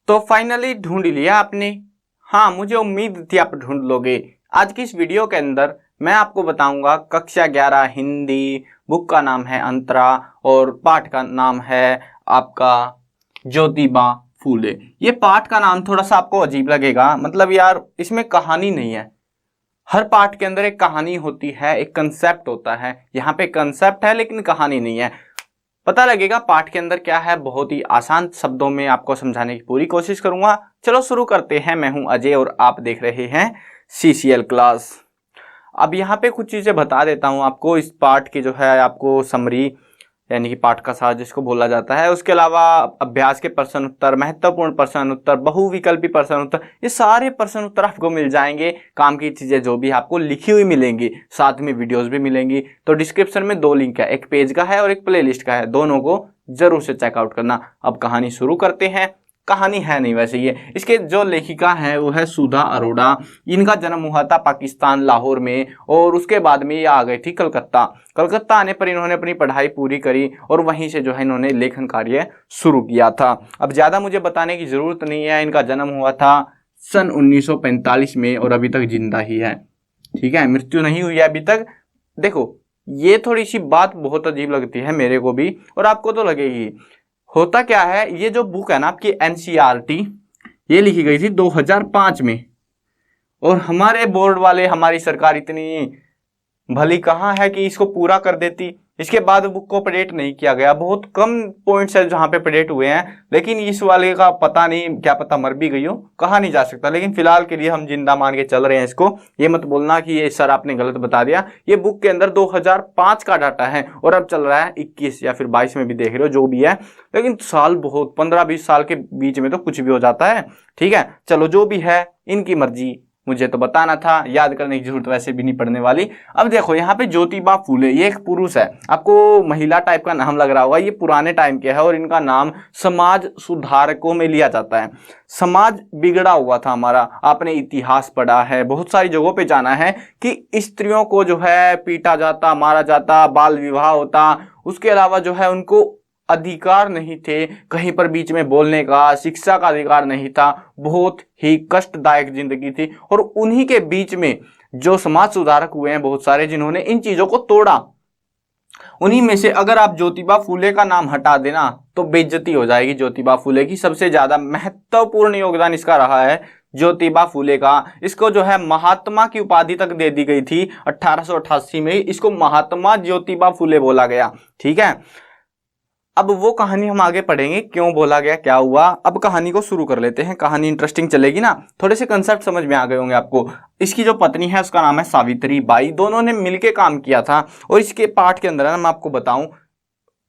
तो फाइनली ढूंढ लिया आपने। हाँ, मुझे उम्मीद थी आप ढूंढ लोगे। आज की इस वीडियो के अंदर मैं आपको बताऊंगा कक्षा 11 हिंदी, बुक का नाम है अंतरा और पाठ का नाम है आपका ज्योतिबा फूले। ये पाठ का नाम थोड़ा सा आपको अजीब लगेगा, मतलब यार इसमें कहानी नहीं है। हर पाठ के अंदर एक कहानी होती है, एक कंसेप्ट होता है। यहाँ पे कंसेप्ट है लेकिन कहानी नहीं है। पता लगेगा पाठ के अंदर क्या है, बहुत ही आसान शब्दों में आपको समझाने की पूरी कोशिश करूंगा। चलो शुरू करते हैं। मैं हूं अजय और आप देख रहे हैं CCL क्लास। अब यहाँ पे कुछ चीजें बता देता हूं आपको। इस पाठ की जो है आपको समरी यानी कि पाठ का सार जिसको बोला जाता है, उसके अलावा अभ्यास के प्रश्न उत्तर, महत्वपूर्ण प्रश्न उत्तर, बहुविकल्पी प्रश्न उत्तर, ये सारे प्रश्न उत्तर आपको मिल जाएंगे। काम की चीजें जो भी आपको लिखी हुई मिलेंगी, साथ में वीडियोस भी मिलेंगी। तो डिस्क्रिप्शन में 2 लिंक है, एक पेज का है और एक प्लेलिस्ट का है, दोनों को जरूर से चेकआउट करना। अब कहानी शुरू करते हैं। कहानी है नहीं वैसे ये, इसके जो लेखिका है वो है सुधा अरोड़ा। इनका जन्म हुआ था पाकिस्तान लाहौर में और उसके बाद में ये आ गई थी कलकत्ता। कलकत्ता आने पर इन्होंने अपनी पढ़ाई पूरी करी और वहीं से जो है इन्होंने लेखन कार्य शुरू किया था। अब ज़्यादा मुझे बताने की ज़रूरत नहीं है, इनका जन्म हुआ था सन 1945 में और अभी तक जिंदा ही है। ठीक है, मृत्यु नहीं हुई है अभी तक। देखो, ये थोड़ी सी बात बहुत अजीब लगती है मेरे को भी और आपको तो लगेगी। होता क्या है, ये जो बुक है ना आपकी NCERT, ये लिखी गई थी 2005 में और हमारे बोर्ड वाले, हमारी सरकार इतनी भली कहाँ है कि इसको पूरा कर देती। इसके बाद बुक को अपडेट नहीं किया गया। बहुत कम पॉइंट्स है जहाँ पे अपडेट हुए हैं, लेकिन इस वाले का पता नहीं, क्या पता मर भी गई हो, कहा नहीं जा सकता। लेकिन फिलहाल के लिए हम जिंदा मान के चल रहे हैं इसको। ये मत बोलना कि ये सर आपने गलत बता दिया। ये बुक के अंदर 2005 का डाटा है और अब चल रहा है 21 या फिर 22 में भी देख रहे हो, जो भी है। लेकिन साल बहुत 15-20 साल के बीच में तो कुछ भी हो जाता है। ठीक है, चलो जो भी है इनकी मर्जी, मुझे तो बताना था, याद करने की जरूरत वैसे भी नहीं पड़ने वाली। अब देखो यहाँ पे ज्योतिबा फूले, ये एक पुरुष है, आपको महिला टाइप का नाम लग रहा होगा। ये पुराने टाइम के है और इनका नाम समाज सुधारकों में लिया जाता है। समाज बिगड़ा हुआ था हमारा, आपने इतिहास पढ़ा है, बहुत सारी जगहों पे जाना है कि स्त्रियों को जो है पीटा जाता, मारा जाता, बाल विवाह होता। उसके अलावा जो है उनको अधिकार नहीं थे कहीं पर बीच में बोलने का, शिक्षा का अधिकार नहीं था। बहुत ही कष्टदायक जिंदगी थी और उन्हीं के बीच में जो समाज सुधारक हुए हैं बहुत सारे, जिन्होंने इन चीजों को तोड़ा। उन्हीं में से अगर आप ज्योतिबा फूले का नाम हटा देना तो बेइज्जती हो जाएगी ज्योतिबा फूले की। सबसे ज्यादा महत्वपूर्ण योगदान इसका रहा है ज्योतिबा फूले का। इसको जो है महात्मा की उपाधि तक दे दी गई थी 1888 में। इसको महात्मा ज्योतिबा फूले बोला गया। ठीक है, अब वो कहानी हम आगे पढ़ेंगे, क्यों बोला गया, क्या हुआ। अब कहानी को शुरू कर लेते हैं। कहानी इंटरेस्टिंग चलेगी ना, थोड़े से कंसेप्ट समझ में आ गए होंगे आपको। इसकी जो पत्नी है उसका नाम है सावित्री बाई। दोनों ने मिलके काम किया था और इसके पाठ के अंदर है ना, मैं आपको बताऊं,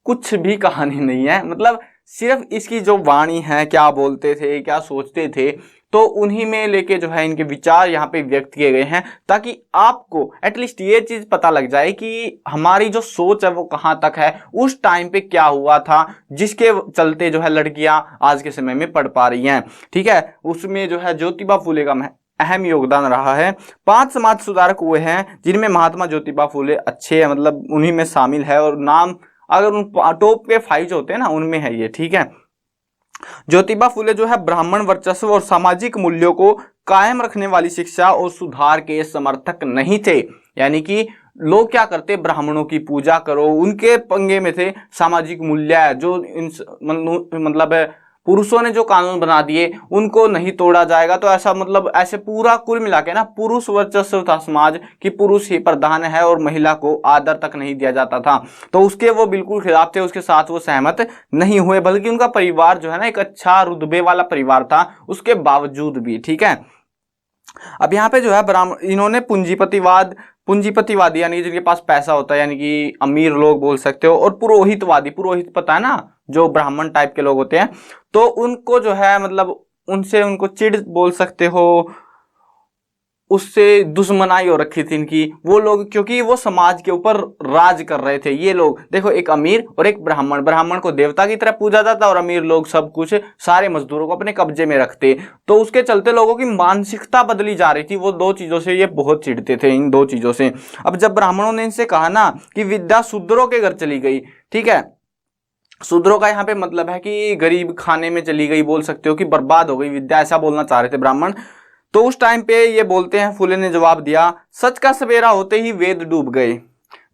कुछ भी कहानी नहीं है। मतलब सिर्फ इसकी जो वाणी है, क्या बोलते थे, क्या सोचते थे, तो उन्हीं में लेके जो है इनके विचार यहाँ पे व्यक्त किए गए हैं, ताकि आपको एटलीस्ट ये चीज पता लग जाए कि हमारी जो सोच है वो कहाँ तक है, उस टाइम पे क्या हुआ था, जिसके चलते जो है लड़कियां आज के समय में पढ़ पा रही हैं। ठीक है, उसमें जो है ज्योतिबा फूले का अहम योगदान रहा है। 5 समाज सुधारक हुए हैं जिनमें महात्मा ज्योतिबा फूले अच्छे हैं, मतलब उन्हीं में शामिल है। और नाम अगर उन टॉप के 5 जो होते हैं ना, उनमें है ये। ठीक है, ज्योतिबा फूले जो है ब्राह्मण वर्चस्व और सामाजिक मूल्यों को कायम रखने वाली शिक्षा और सुधार के समर्थक नहीं थे। यानी कि लोग क्या करते, ब्राह्मणों की पूजा करो, उनके पंगे में थे सामाजिक मूल्य। जो मतलब पुरुषों ने जो कानून बना दिए उनको नहीं तोड़ा जाएगा। तो ऐसा मतलब ऐसे पूरा कुल मिला के ना पुरुष वर्चस्व था समाज कि पुरुष ही प्रधान है और महिला को आदर तक नहीं दिया जाता था। तो उसके वो बिल्कुल खिलाफ थे, उसके साथ वो सहमत नहीं हुए। बल्कि उनका परिवार जो है ना एक अच्छा रुतबे वाला परिवार था उसके बावजूद भी। ठीक है, अब यहाँ पे जो है ब्राह्मण, इन्होंने पूंजीपतिवादी यानी जिनके पास पैसा होता है, यानी कि अमीर लोग बोल सकते हो, और पुरोहितवादी, पुरोहित पता है ना, जो ब्राह्मण टाइप के लोग होते हैं, तो उनको जो है मतलब उनसे उनको चिढ़ बोल सकते हो, उससे दुश्मनाई हो रखी थी इनकी। वो लोग क्योंकि वो समाज के ऊपर राज कर रहे थे। ये लोग देखो, एक अमीर और एक ब्राह्मण, ब्राह्मण को देवता की तरह पूजा जाता और अमीर लोग सब कुछ, सारे मजदूरों को अपने कब्जे में रखते। तो उसके चलते लोगों की मानसिकता बदली जा रही थी। वो 2 चीजों से ये बहुत चिढ़ते थे, इन 2 चीजों से। अब जब ब्राह्मणों ने इनसे कहा ना कि विद्या शूद्रों के घर चली गई, ठीक है, शूद्रों का यहाँ पे मतलब है कि गरीब खाने में चली गई, बोल सकते हो कि बर्बाद हो गई विद्या, ऐसा बोलना चाह रहे थे ब्राह्मण। तो उस टाइम पे ये बोलते हैं, फुले ने जवाब दिया, सच का सवेरा होते ही वेद डूब गए,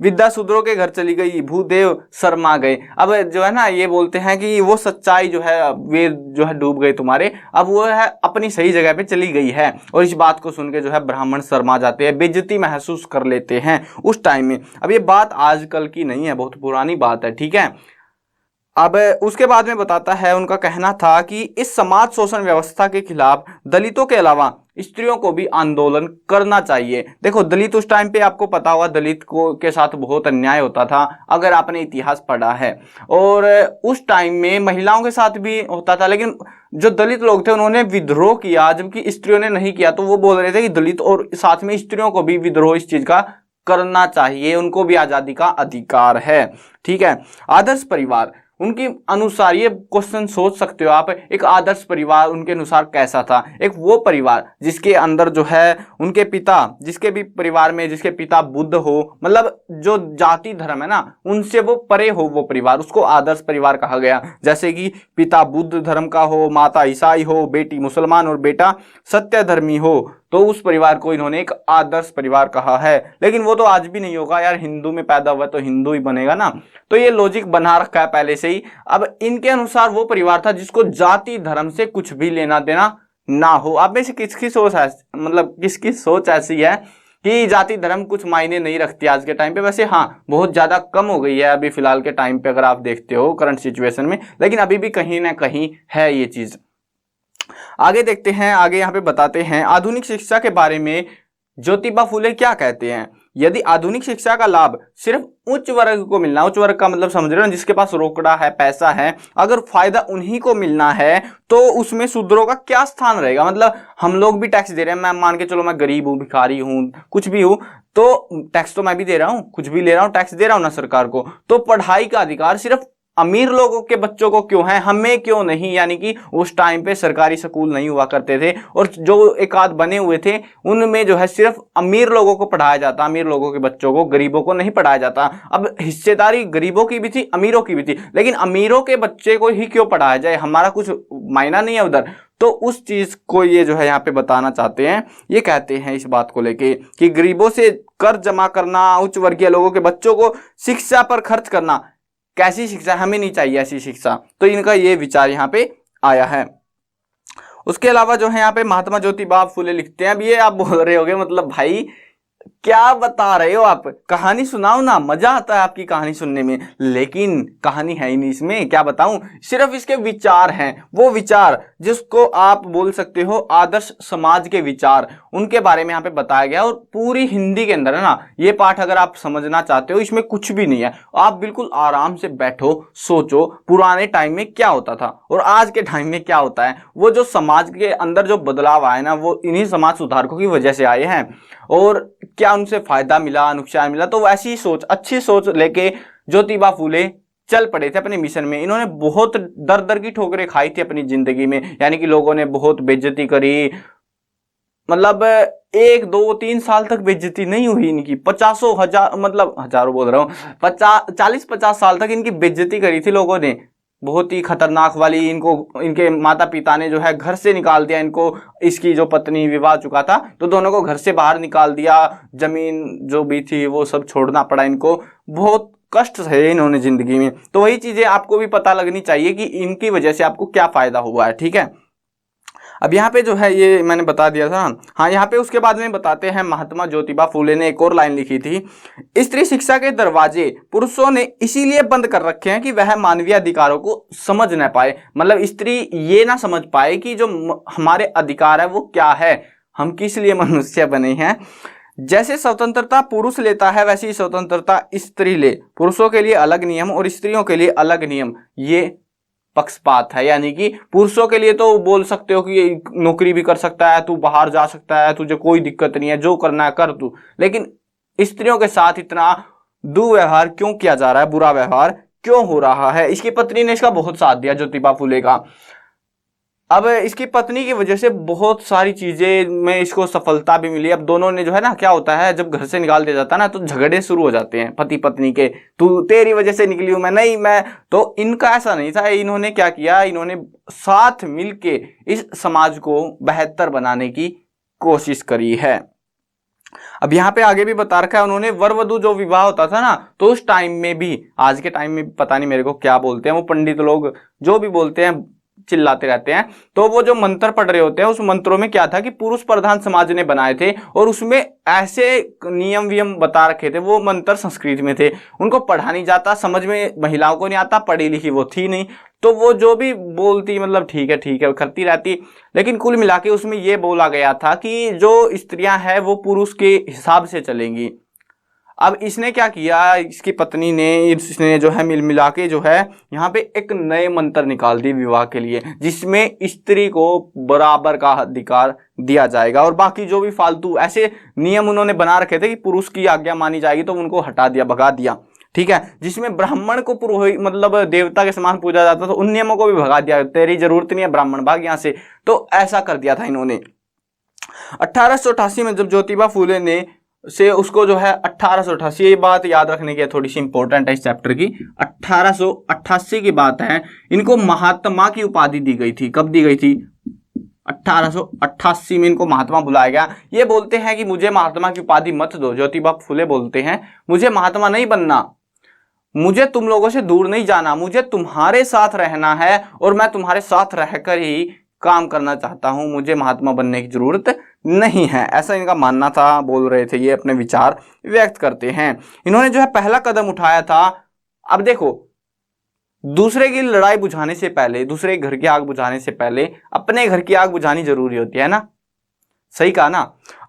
विद्या शूद्रों के घर चली गई, भूदेव शर्मा गए। अब जो है ना, ये बोलते हैं कि वो सच्चाई जो है, वेद जो है डूब गए तुम्हारे, अब वो है अपनी सही जगह पे चली गई है। और इस बात को सुन के जो है ब्राह्मण शर्मा जाते हैं, बेइज्जती महसूस कर लेते हैं उस टाइम में। अब ये बात आजकल की नहीं है, बहुत पुरानी बात है, ठीक है। अब उसके बाद में बताता है, उनका कहना था कि इस समाज शोषण व्यवस्था के खिलाफ दलितों के अलावा स्त्रियों को भी आंदोलन करना चाहिए। देखो दलित उस टाइम पे आपको पता होगा, दलित को के साथ बहुत अन्याय होता था, अगर आपने इतिहास पढ़ा है। और उस टाइम में महिलाओं के साथ भी होता था, लेकिन जो दलित लोग थे उन्होंने विद्रोह किया, जबकि स्त्रियों ने नहीं किया। तो वो बोल रहे थे कि दलित और साथ में स्त्रियों को भी विद्रोह इस चीज का करना चाहिए, उनको भी आजादी का अधिकार है, ठीक है। आदर्श परिवार, उनके अनुसार ये क्वेश्चन सोच सकते हो आप, एक आदर्श परिवार उनके अनुसार कैसा था? एक वो परिवार जिसके अंदर जो है उनके पिता, जिसके भी परिवार में जिसके पिता बुद्ध हो, मतलब जो जाति धर्म है ना उनसे वो परे हो, वो परिवार, उसको आदर्श परिवार कहा गया। जैसे कि पिता बुद्ध धर्म का हो, माता ईसाई हो, बेटी मुसलमान और बेटा सत्य धर्मी हो, तो उस परिवार को इन्होंने एक आदर्श परिवार कहा है। लेकिन वो तो आज भी नहीं होगा यार, हिंदू में पैदा हुआ तो हिंदू ही बनेगा ना, तो ये लॉजिक बना रखा है पहले से ही। अब इनके अनुसार वो परिवार था जिसको जाति धर्म से कुछ भी लेना देना ना हो। अब में से किसकी सोच है, मतलब किसकी सोच ऐसी है कि जाति धर्म कुछ मायने नहीं रखती आज के टाइम पे? वैसे हाँ, बहुत ज्यादा कम हो गई है अभी फिलहाल के टाइम पे, अगर आप देखते हो करंट सिचुएशन में, लेकिन अभी भी कहीं ना कहीं है ये चीज। आगे देखते हैं, आगे यहाँ पे बताते हैं आधुनिक शिक्षा के बारे में ज्योतिबा फुले क्या कहते हैं। यदि आधुनिक शिक्षा का लाभ सिर्फ उच्च वर्ग को मिलना, उच्च वर्ग का मतलब समझ रहे हो, जिसके पास रोकड़ा है, पैसा है, अगर फायदा उन्हीं को मिलना है तो उसमें शूद्रों का क्या स्थान रहेगा? मतलब हम लोग भी टैक्स दे रहे हैं, मैं मान के चलो मैं गरीब हूँ, भिखारी हूँ, कुछ भी हूँ, तो टैक्स तो मैं भी दे रहा हूँ, कुछ भी ले रहा हूँ, टैक्स दे रहा हूँ ना सरकार को। तो पढ़ाई का अधिकार सिर्फ अमीर लोगों के बच्चों को क्यों है, हमें क्यों नहीं? यानी कि उस टाइम पे सरकारी स्कूल नहीं हुआ करते थे, और जो एक आध बने हुए थे उनमें जो है सिर्फ अमीर लोगों को पढ़ाया जाता, अमीर लोगों के बच्चों को, गरीबों को नहीं पढ़ाया जाता। अब हिस्सेदारी गरीबों की भी थी, अमीरों की भी थी, लेकिन अमीरों के बच्चे को ही क्यों पढ़ाया जाए, हमारा कुछ मायना नहीं है उधर। तो उस चीज को ये जो है यहाँ पे बताना चाहते हैं। ये कहते हैं इस बात को लेके कि गरीबों से कर जमा करना, उच्च वर्गीय लोगों के बच्चों को शिक्षा पर खर्च करना, कैसी शिक्षा, हमें नहीं चाहिए ऐसी शिक्षा। तो इनका ये विचार यहाँ पे आया है। उसके अलावा जो है यहाँ पे महात्मा ज्योतिबा फुले लिखते हैं। अब ये आप बोल रहे होगे मतलब भाई क्या बता रहे हो आप, कहानी सुनाओ ना, मजा आता है आपकी कहानी सुनने में, लेकिन कहानी है ही नहीं इसमें, क्या बताऊं, सिर्फ इसके विचार हैं, वो विचार जिसको आप बोल सकते हो आदर्श समाज के विचार, उनके बारे में यहाँ पे बताया गया। और पूरी हिंदी के अंदर है ना ये पाठ, अगर आप समझना चाहते हो, इसमें कुछ भी नहीं है, आप बिल्कुल आराम से बैठो, सोचो पुराने टाइम में क्या होता था और आज के टाइम में क्या होता है। वो जो समाज के अंदर जो बदलाव आए ना, वो इन्हीं समाज सुधारकों की वजह से आए हैं, और क्या उनसे फायदा मिला, नुकसान मिला। तो वैसी सोच, अच्छी सोच लेके ज्योतिबा फुले चल पड़े थे अपने मिशन में। इन्होंने बहुत दर दर की ठोकरें खाई थी अपनी जिंदगी में, यानी कि लोगों ने बहुत बेइज्जती करी, मतलब 1 2 3 साल तक बेइज्जती नहीं हुई इनकी, 50,000 मतलब हजारों बोल रहा हूँ, 40 50 साल तक इनकी बेइज्जती करी थी लोगों ने, बहुत ही खतरनाक वाली। इनको इनके माता पिता ने जो है घर से निकाल दिया इनको, इसकी जो पत्नी विवाह चुका था तो दोनों को घर से बाहर निकाल दिया, जमीन जो भी थी वो सब छोड़ना पड़ा इनको, बहुत कष्ट सहे इन्होंने जिंदगी में। तो वही चीजें आपको भी पता लगनी चाहिए कि इनकी वजह से आपको क्या फायदा हुआ है, ठीक है। अब यहाँ पे जो है ये मैंने बता दिया था। हाँ, यहाँ पे उसके बाद में बताते हैं महात्मा ज्योतिबा फुले ने एक और लाइन लिखी थी, स्त्री शिक्षा के दरवाजे पुरुषों ने इसीलिए बंद कर रखे हैं कि वह मानवीय अधिकारों को समझ न पाए। मतलब स्त्री ये ना समझ पाए कि जो हमारे अधिकार है वो क्या है, हम किस लिए मनुष्य बने हैं। जैसे स्वतंत्रता पुरुष लेता है वैसी स्वतंत्रता स्त्री ले, पुरुषों के लिए अलग नियम और स्त्रियों के लिए अलग नियम, ये पक्षपात है। यानी कि पुरुषों के लिए तो बोल सकते हो कि नौकरी भी कर सकता है तू, बाहर जा सकता है, तुझे कोई दिक्कत नहीं है, जो करना है कर तू, लेकिन स्त्रियों के साथ इतना दुर्व्यवहार क्यों किया जा रहा है, बुरा व्यवहार क्यों हो रहा है। इसकी पत्नी ने इसका बहुत साथ दिया ज्योतिबा फुले का। अब इसकी पत्नी की वजह से बहुत सारी चीजें में इसको सफलता भी मिली। अब दोनों ने जो है ना, क्या होता है जब घर से निकाल दिया जाता है ना तो झगड़े शुरू हो जाते हैं पति पत्नी के, तू तेरी वजह से निकली हूं मैं, नहीं मैं। तो इनका ऐसा नहीं था, इन्होंने क्या किया, इन्होंने साथ मिलके इस समाज को बेहतर बनाने की कोशिश करी है। अब यहाँ पे आगे भी बता रखा है उन्होंने, वर वधु जो विवाह होता था ना, तो उस टाइम में भी, आज के टाइम में पता नहीं मेरे को क्या बोलते हैं वो पंडित लोग, जो भी बोलते हैं चिल्लाते रहते हैं, तो वो जो मंत्र पढ़ रहे होते हैं उस मंत्रों में क्या था कि पुरुष प्रधान समाज ने बनाए थे और उसमें ऐसे नियम वियम बता रखे थे, वो मंत्र संस्कृत में थे, उनको पढ़ा नहीं जाता, समझ में महिलाओं को नहीं आता, पढ़ी लिखी वो थी नहीं, तो वो जो भी बोलती मतलब ठीक है वो करती रहती। लेकिन कुल मिला के उसमें ये बोला गया था कि जो स्त्रियां हैं वो पुरुष के हिसाब से चलेंगी। अब इसने क्या किया, इसकी पत्नी ने, इसने जो है मिल मिला के जो है यहाँ पे एक नए मंत्र निकाल दी विवाह के लिए, जिसमें स्त्री को बराबर का अधिकार दिया जाएगा और बाकी जो भी फालतू ऐसे नियम उन्होंने बना रखे थे कि पुरुष की आज्ञा मानी जाएगी तो उनको हटा दिया, भगा दिया, ठीक है। जिसमें ब्राह्मण को पुरोहित मतलब देवता के समान पूजा जाता था, उन नियमों को भी भगा दिया, तेरी जरूरत नहीं है ब्राह्मण, भाग यहाँ से। तो ऐसा कर दिया था इन्होंने। 1888 में जब ज्योतिबा फूले ने से उसको जो है 1888, ये बात याद रखने की थोड़ी सी इंपॉर्टेंट है इस चैप्टर की, 1888 की बात है, इनको महात्मा की उपाधि दी गई थी। कब दी गई थी? 1888 में इनको महात्मा बुलाया गया। ये बोलते हैं कि मुझे महात्मा की उपाधि मत दो, ज्योतिबा फूले बोलते हैं मुझे महात्मा नहीं बनना, मुझे तुम लोगों से दूर नहीं जाना, मुझे तुम्हारे साथ रहना है और मैं तुम्हारे साथ रहकर ही काम करना चाहता हूं, मुझे महात्मा बनने की जरूरत नहीं है, ऐसा इनका मानना था, बोल रहे थे, ये अपने विचार व्यक्त करते हैं। इन्होंने जो है पहला कदम उठाया था। अब देखो, दूसरे की लड़ाई बुझाने से पहले, दूसरे घर की आग बुझाने से पहले अपने घर की आग बुझानी जरूरी होती है ना, सही कहा ना।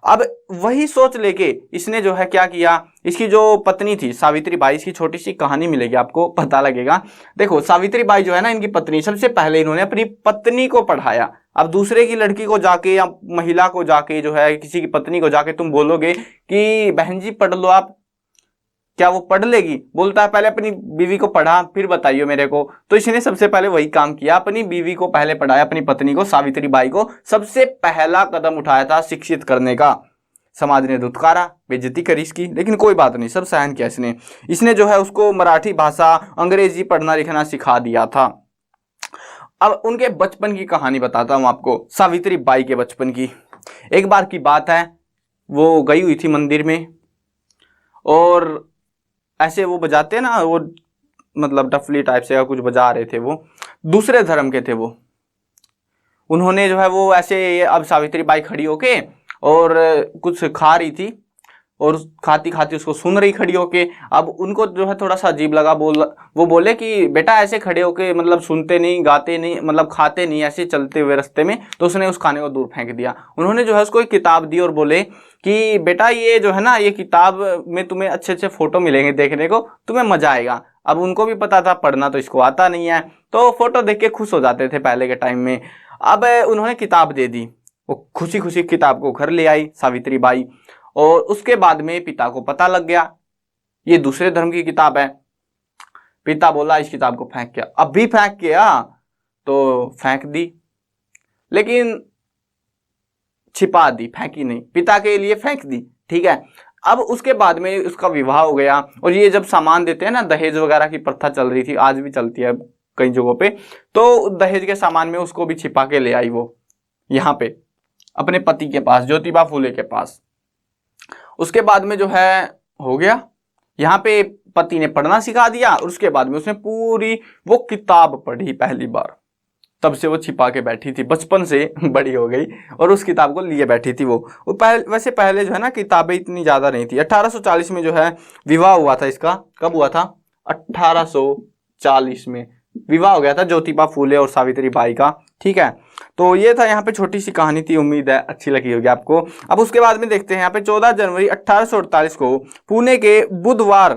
अब वही सोच लेके इसने जो है क्या किया, इसकी जो पत्नी थी सावित्री बाई, इसकी छोटी सी कहानी मिलेगी आपको, पता लगेगा। देखो सावित्री बाई जो है ना इनकी पत्नी, सबसे पहले इन्होंने अपनी पत्नी को पढ़ाया। अब दूसरे की लड़की को जाके या महिला को जाके जो है, किसी की पत्नी को जाके तुम बोलोगे कि बहन जी पढ़ लो आप, क्या वो पढ़ लेगी? बोलता है पहले अपनी बीवी को पढ़ा फिर बताइए मेरे को। तो इसने सबसे पहले वही काम किया, अपनी बीवी को पहले पढ़ाया, अपनी पत्नी को, सावित्री बाई को सबसे पहला कदम उठाया था शिक्षित करने का। समाज ने धुतकारा, बेइज्जती करी इसकी, लेकिन कोई बात नहीं, सब सहन किया इसने। इसने जो है उसको मराठी भाषा, अंग्रेजी पढ़ना लिखना सिखा दिया था। अब उनके बचपन की कहानी बताता हूं आपको, सावित्री बाई के बचपन की। एक बार की बात है, वो गई हुई थी मंदिर में और ऐसे वो बजाते हैं ना, वो मतलब डफली टाइप से कुछ बजा रहे थे, वो दूसरे धर्म के थे वो। उन्होंने जो है वो ऐसे, अब सावित्री बाई खड़ी होके और कुछ खा रही थी और खाती खाती उसको सुन रही खड़ी होके। अब उनको जो है थोड़ा सा अजीब लगा, वो बोले कि बेटा ऐसे खड़े होके मतलब सुनते नहीं, गाते नहीं, मतलब खाते नहीं, ऐसे चलते हुए रास्ते में। तो उसने उस खाने को दूर फेंक दिया। उन्होंने जो है उसको एक किताब दी और बोले कि बेटा ये जो है ना, ये किताब में तुम्हें अच्छे अच्छे फोटो मिलेंगे देखने को, तुम्हें मजा आएगा। अब उनको भी पता था पढ़ना तो इसको आता नहीं है, तो फोटो देख के खुश हो जाते थे पहले के टाइम में। अब उन्होंने किताब दे दी, वो खुशी खुशी किताब को घर ले आई सावित्री बाई। और उसके बाद में पिता को पता लग गया ये दूसरे धर्म की किताब है। पिता बोला इस किताब को फेंक के, अब भी फेंक के तो फेंक दी, लेकिन छिपा दी, फेंकी नहीं, पिता के लिए फेंक दी, ठीक है। अब उसके बाद में उसका विवाह हो गया और ये जब सामान देते हैं ना, दहेज वगैरह की प्रथा चल रही थी, आज भी चलती है कई जगहों पे, तो दहेज के सामान में उसको भी छिपा के ले आई वो यहाँ पे अपने पति के पास, ज्योतिबा फूले के पास। उसके बाद में जो है हो गया, यहाँ पे पति ने पढ़ना सिखा दिया और उसके बाद में उसने पूरी वो किताब पढ़ी पहली बार। तब से वो छिपा के बैठी थी, बचपन से बड़ी हो गई और उस किताब को लिए बैठी थी वो वैसे पहले जो है ना किताबें इतनी ज़्यादा नहीं थी। 1840 में जो है विवाह हुआ था इसका। कब हुआ था? 1840 में विवाह हो गया था ज्योतिबा फूले और सावित्री बाई का, ठीक है। तो ये था यहाँ पे छोटी सी कहानी थी, उम्मीद है अच्छी लगी होगी आपको। अब उसके बाद में देखते हैं यहाँ पे 14 जनवरी 1848 को पुणे के बुधवार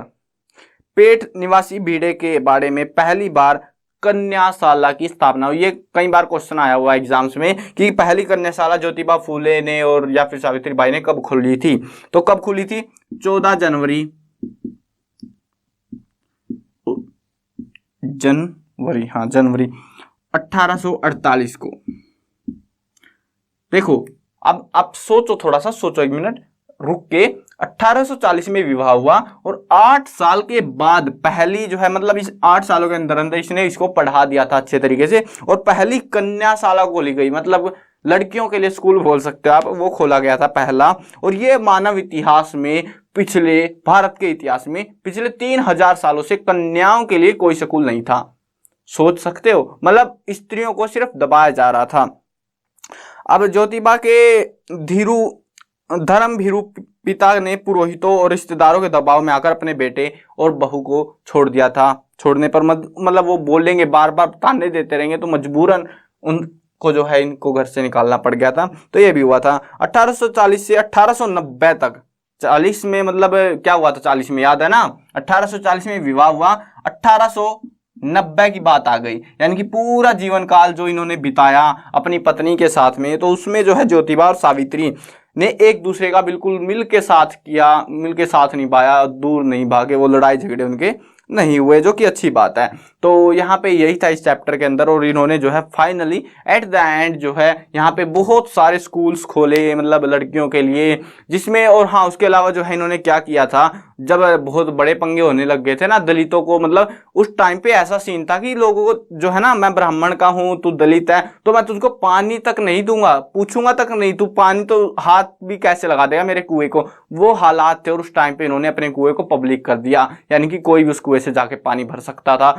पेट निवासी भीड़े के बाड़े में पहली बार कन्याशाला की स्थापना हुई। ये कई बार क्वेश्चन आया हुआ एग्जाम्स में कि पहली कन्याशाला ज्योतिबा फूले ने और या फिर सावित्री बाई ने कब खुली थी। तो कब खुली थी? 14 जनवरी 1848 को। देखो अब आप सोचो, थोड़ा सा सोचो, 1 मिनट रुक के। 1840 में विवाह हुआ और 8 साल के बाद पहली जो है, मतलब इस 8 सालों के अंदर अंदर इसने इसको पढ़ा दिया था अच्छे तरीके से, और पहली कन्याशाला खोली गई, मतलब लड़कियों के लिए स्कूल बोल सकते हो आप, वो खोला गया था पहला। और ये मानव इतिहास में, पिछले भारत के इतिहास में पिछले 3000 सालों से कन्याओं के लिए कोई स्कूल नहीं था। सोच सकते हो, मतलब स्त्रियों को सिर्फ दबाया जा रहा था। अब ज्योतिबा के धर्मभीरु पिता ने पुरोहितों और रिश्तेदारों के दबाव में आकर अपने बेटे और बहू को छोड़ दिया था। छोड़ने पर मतलब वो बोलेंगे, बार बार ताने देते रहेंगे, तो मजबूरन उनको जो है इनको घर से निकालना पड़ गया था। तो ये भी हुआ था 1840 से 1890 तक। 40 में मतलब क्या हुआ था, 40 में याद है ना, 1840 में विवाह हुआ, 1890 की बात आ गई, यानी कि पूरा जीवन काल जो इन्होंने बिताया अपनी पत्नी के साथ में, तो उसमें जो है ज्योतिबा और सावित्री ने एक दूसरे का बिल्कुल मिल के साथ किया, मिल के साथ निभाया, दूर नहीं भागे, वो लड़ाई झगड़े उनके नहीं हुए, जो कि अच्छी बात है। तो यहाँ पे यही था इस चैप्टर के अंदर। और इन्होंने जो है फाइनली एट द एंड जो है यहाँ पे बहुत सारे स्कूल्स खोले, मतलब लड़कियों के लिए, जिसमें, और हाँ उसके अलावा जो है इन्होंने क्या किया था, जब बहुत बड़े पंगे होने लग गए थे ना दलितों को, मतलब उस टाइम पे ऐसा सीन था कि लोगों को जो है ना, मैं ब्राह्मण का हूँ, तू दलित है, तो मैं तुझको पानी तक नहीं दूंगा, पूछूंगा तक नहीं, तू पानी तो हाथ भी कैसे लगा देगा मेरे कुएं को, वो हालात थे। और उस टाइम पे इन्होंने अपने कुएं को पब्लिक कर दिया, यानी कि कोई भी उस कुएं से जाके पानी भर सकता था।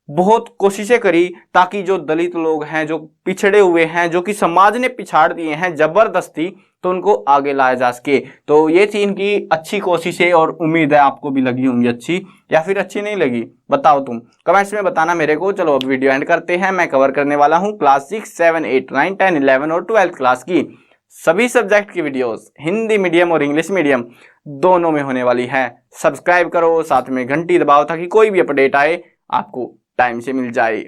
बहुत कोशिशें करी ताकि जो दलित लोग हैं, जो पिछड़े हुए हैं, जो कि समाज ने पिछाड़ दिए हैं जबरदस्ती, तो उनको आगे लाया जा सके। तो ये थी इनकी अच्छी कोशिशें, और उम्मीद है आपको भी लगी होंगी अच्छी, या फिर अच्छी नहीं लगी, बताओ तुम कमेंट्स में बताना मेरे को। चलो अब वीडियो एंड करते हैं। मैं कवर करने वाला हूँ क्लास 6, 7, 8, 9, 10, 11 और 12 क्लास की सभी सब्जेक्ट की वीडियोस, हिंदी मीडियम और इंग्लिश मीडियम दोनों में होने वाली है। सब्सक्राइब करो, साथ में घंटी दबाओ, ताकि कोई भी अपडेट आए आपको टाइम से मिल जाए।